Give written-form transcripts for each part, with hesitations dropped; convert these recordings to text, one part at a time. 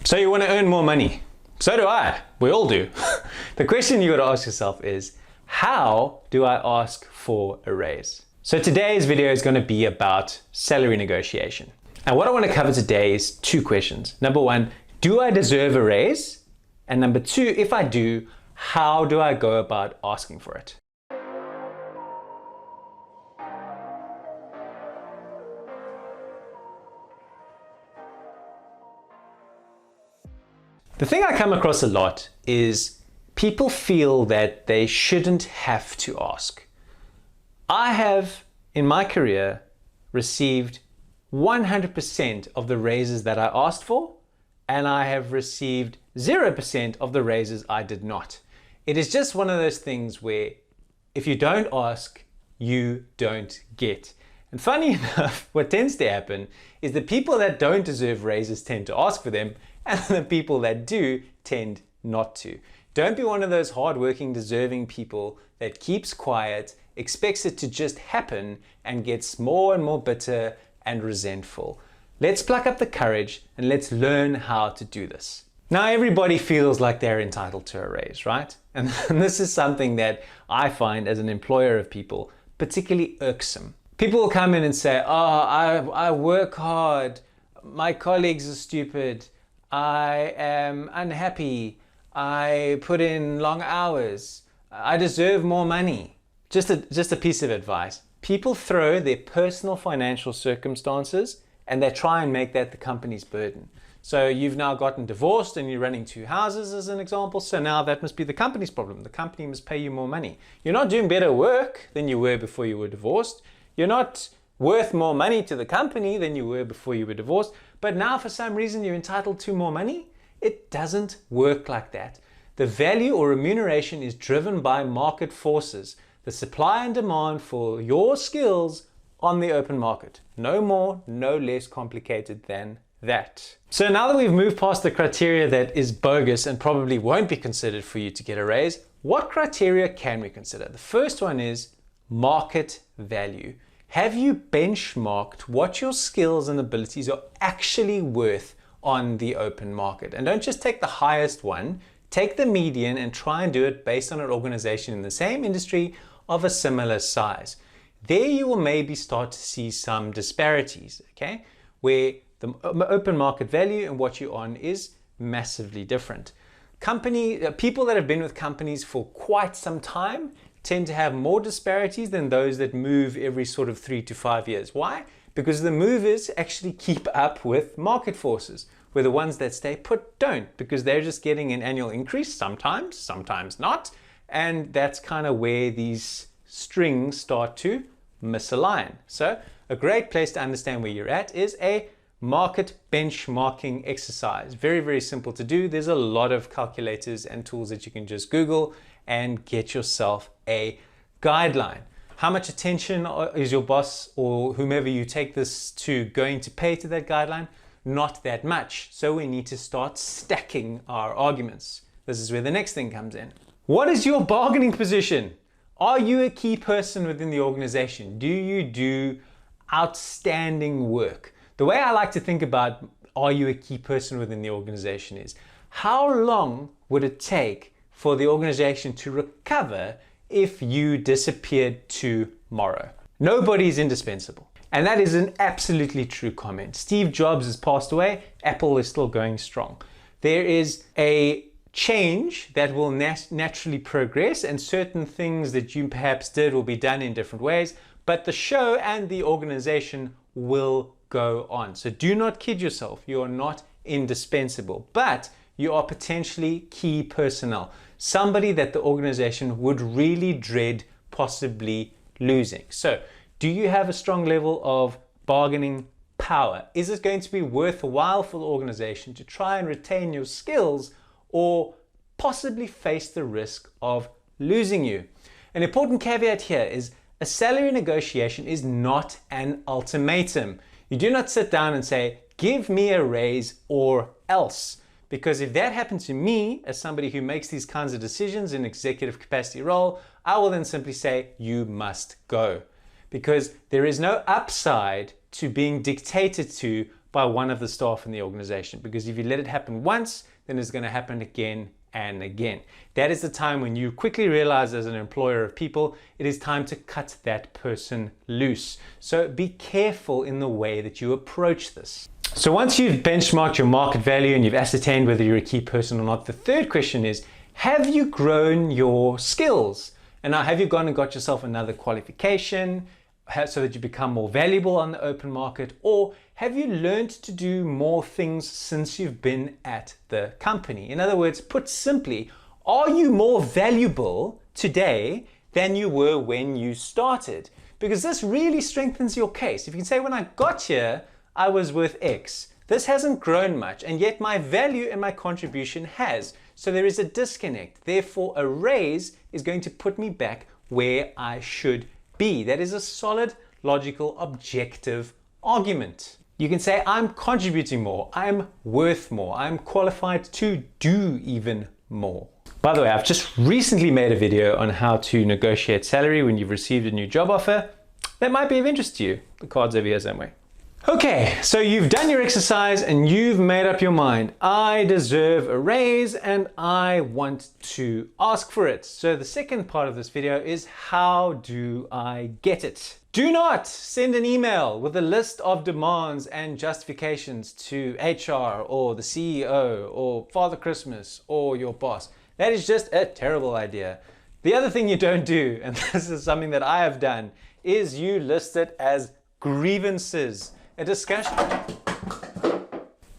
So you want to earn more money? So do I. We all do. The question you got to ask yourself is, how do I ask for a raise? So today's video is going to be about salary negotiation. And what I want to cover today is two questions. Number one, do I deserve a raise? And number two, if I do, how do I go about asking for it? The thing I come across a lot is people feel that they shouldn't have to ask. I have, in my career, received 100% of the raises that I asked for, and I have received 0% of the raises I did not. It is just one of those things where if you don't ask, you don't get. And funny enough, what tends to happen is the people that don't deserve raises tend to ask for them, and the people that do tend not to. Don't be one of those hardworking, deserving people that keeps quiet, expects it to just happen, and gets more and more bitter and resentful. Let's pluck up the courage and let's learn how to do this. Now, everybody feels like they're entitled to a raise, right? And this is something that I find as an employer of people particularly irksome. People will come in and say, oh, I work hard, my colleagues are stupid, I am unhappy, I put in long hours, I deserve more money. Just a piece of advice. People throw their personal financial circumstances and they try and make that the company's burden. So you've now gotten divorced and you're running two houses as an example. So now that must be the company's problem. The company must pay you more money. You're not doing better work than you were before you were divorced. You're not worth more money to the company than you were before you were divorced. But now for some reason you're entitled to more money. It doesn't work like that. The value or remuneration is driven by market forces. The supply and demand for your skills on the open market. No more, no less complicated than that. So now that we've moved past the criteria that is bogus and probably won't be considered for you to get a raise, what criteria can we consider? The first one is market value. Have you benchmarked what your skills and abilities are actually worth on the open market? And don't just take the highest one, take the median and try and do it based on an organization in the same industry of a similar size. There you will maybe start to see some disparities, okay? Where the open market value and what you're on is massively different. People that have been with companies for quite some time tend to have more disparities than those that move every sort of 3 to 5 years. Why? Because the movers actually keep up with market forces, where the ones that stay put don't, because they're just getting an annual increase sometimes not. And that's kind of where these strings start to misalign. So a great place to understand where you're at is a market benchmarking exercise. Very, very simple to do. There's a lot of calculators and tools that you can just Google and get yourself a guideline. How much attention is your boss or whomever you take this to going to pay to that guideline? Not that much. So we need to start stacking our arguments. This is where the next thing comes in. What is your bargaining position? Are you a key person within the organization? Do you do outstanding work? The way I like to think about are you a key person within the organization is, how long would it take for the organization to recover if you disappeared tomorrow? Nobody's indispensable. And that is an absolutely true comment. Steve Jobs has passed away. Apple is still going strong. There is a change that will naturally progress, and certain things that you perhaps did will be done in different ways, but the show and the organization will go on. So do not kid yourself. You are not indispensable, but you are potentially key personnel. Somebody that the organization would really dread possibly losing. So do you have a strong level of bargaining power? Is it going to be worthwhile for the organization to try and retain your skills or possibly face the risk of losing you? An important caveat here is a salary negotiation is not an ultimatum. You do not sit down and say, give me a raise or else. Because if that happened to me as somebody who makes these kinds of decisions in executive capacity role, I will then simply say, you must go. Because there is no upside to being dictated to by one of the staff in the organization, because if you let it happen once, then it's going to happen again and again. That is the time when you quickly realize, as an employer of people, it is time to cut that person loose. So be careful in the way that you approach this. So once you've benchmarked your market value and you've ascertained whether you're a key person or not, the third question is, have you grown your skills? And now, have you gone and got yourself another qualification so that you become more valuable on the open market? Or have you learned to do more things since you've been at the company? In other words, put simply, are you more valuable today than you were when you started? Because this really strengthens your case. If you can say, when I got here, I was worth X. This hasn't grown much, and yet my value and my contribution has. So there is a disconnect. Therefore, a raise is going to put me back where I should be. That is a solid, logical, objective argument. You can say, I'm contributing more, I'm worth more, I'm qualified to do even more. By the way, I've just recently made a video on how to negotiate salary when you've received a new job offer. That might be of interest to you. The card's over here somewhere. Okay, so you've done your exercise and you've made up your mind. I deserve a raise and I want to ask for it. So the second part of this video is, how do I get it? Do not send an email with a list of demands and justifications to HR or the CEO or Father Christmas or your boss. That is just a terrible idea. The other thing you don't do, and this is something that I have done, is you list it as grievances. A discussion.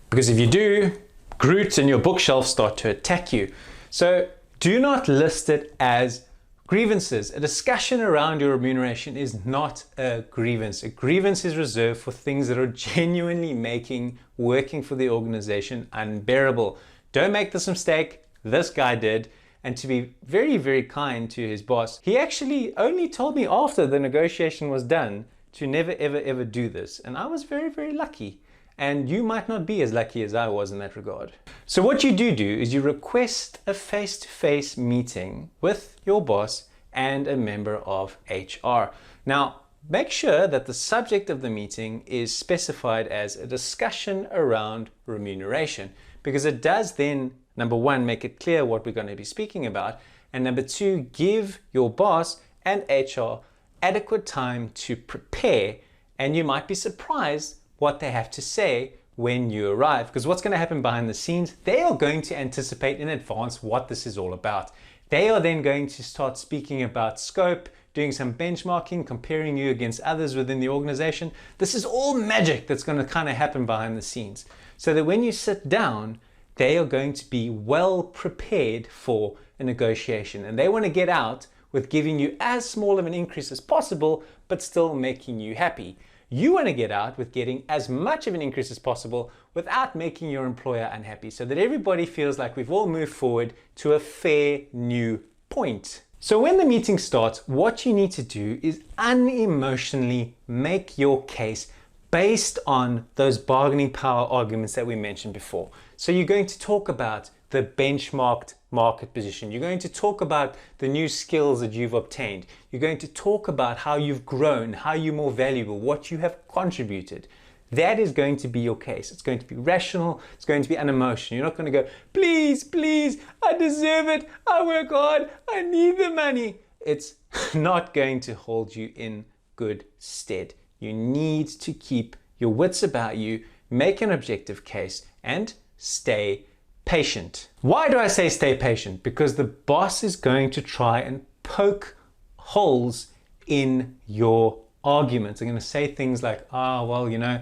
Because if you do, Groot and your bookshelf start to attack you. So do not list it as grievances. A discussion around your remuneration is not a grievance. A grievance is reserved for things that are genuinely making working for the organization unbearable. Don't make this mistake. This guy did. And to be very, very kind to his boss, he actually only told me after the negotiation was done to never, ever, ever do this. And I was very, very lucky. And you might not be as lucky as I was in that regard. So what you do is you request a face-to-face meeting with your boss and a member of HR. Now, make sure that the subject of the meeting is specified as a discussion around remuneration, because it does then, number one, make it clear what we're going to be speaking about, and number two, give your boss and HR adequate time to prepare, and you might be surprised what they have to say when you arrive. Because what's going to happen behind the scenes, they are going to anticipate in advance what this is all about. They are then going to start speaking about scope, doing some benchmarking, comparing you against others within the organization. This is all magic that's going to kind of happen behind the scenes, so that when you sit down, they are going to be well prepared for a negotiation, and they want to get out with giving you as small of an increase as possible, but still making you happy. You want to get out with getting as much of an increase as possible without making your employer unhappy, so that everybody feels like we've all moved forward to a fair new point. So when the meeting starts, what you need to do is unemotionally make your case based on those bargaining power arguments that we mentioned before. So you're going to talk about the benchmarked market position. You're going to talk about the new skills that you've obtained. You're going to talk about how you've grown, how you're more valuable, what you have contributed. That is going to be your case. It's going to be rational. It's going to be unemotional. You're not going to go, please, please, I deserve it. I work hard. I need the money. It's not going to hold you in good stead. You need to keep your wits about you, make an objective case, and stay patient. Why do I say stay patient? Because the boss is going to try and poke holes in your arguments. They're going to say things like, oh, well, you know,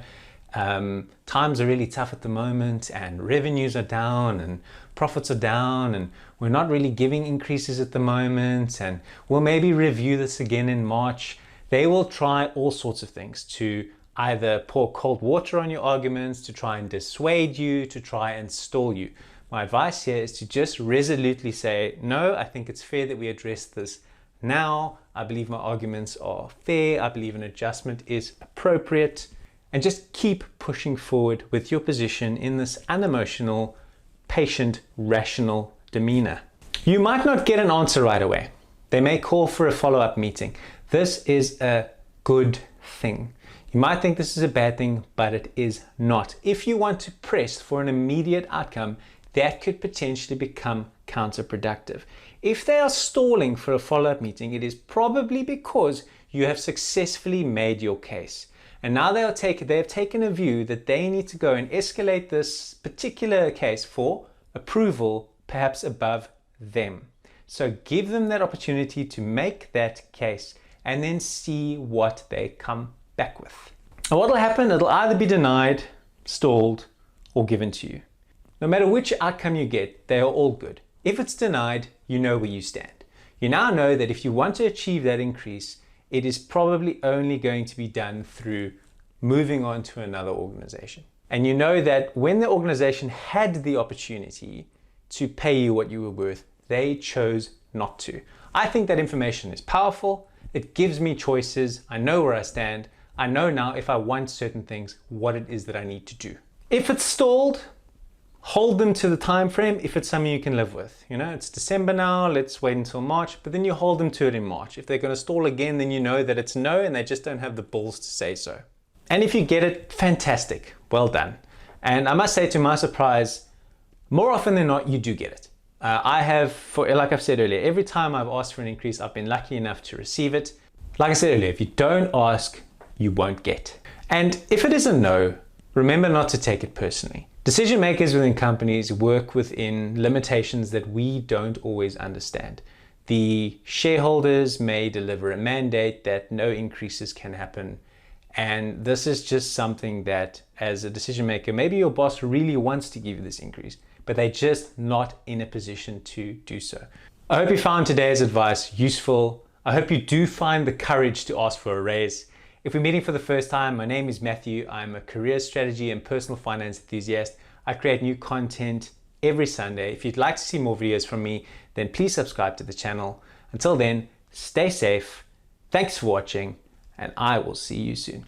times are really tough at the moment, and revenues are down, and profits are down, and we're not really giving increases at the moment, and we'll maybe review this again in March. They will try all sorts of things to either pour cold water on your arguments, to try and dissuade you, to try and stall you. My advice here is to just resolutely say, no, I think it's fair that we address this now. I believe my arguments are fair. I believe an adjustment is appropriate. And just keep pushing forward with your position in this unemotional, patient, rational demeanor. You might not get an answer right away. They may call for a follow-up meeting. This is a good thing. You might think this is a bad thing, but it is not. If you want to press for an immediate outcome, that could potentially become counterproductive. If they are stalling for a follow-up meeting, it is probably because you have successfully made your case. And now they have taken a view that they need to go and escalate this particular case for approval, perhaps above them. So give them that opportunity to make that case and then see what they come back with. And what will happen? It'll either be denied, stalled, or given to you. No matter which outcome you get, they are all good. If it's denied, you know where you stand. You now know that if you want to achieve that increase, it is probably only going to be done through moving on to another organization. And you know that when the organization had the opportunity to pay you what you were worth, they chose not to. I think that information is powerful. It gives me choices. I know where I stand. I know now if I want certain things, what it is that I need to do. If it's stalled, hold them to the time frame if it's something you can live with. You know, it's December now, let's wait until March, but then you hold them to it in March. If they're going to stall again, then you know that it's no and they just don't have the balls to say so. And if you get it, fantastic, well done. And I must say, to my surprise, more often than not, you do get it. I have, like I've said earlier, every time I've asked for an increase, I've been lucky enough to receive it. Like I said earlier, if you don't ask, you won't get. And if it is a no, remember not to take it personally. Decision makers within companies work within limitations that we don't always understand. The shareholders may deliver a mandate that no increases can happen. And this is just something that, as a decision maker, maybe your boss really wants to give you this increase, but they're just not in a position to do so. I hope you found today's advice useful. I hope you do find the courage to ask for a raise. If we're meeting for the first time, my name is Matthew. I'm a career strategy and personal finance enthusiast. I create new content every Sunday. If you'd like to see more videos from me, then please subscribe to the channel. Until then, stay safe. Thanks for watching, and I will see you soon.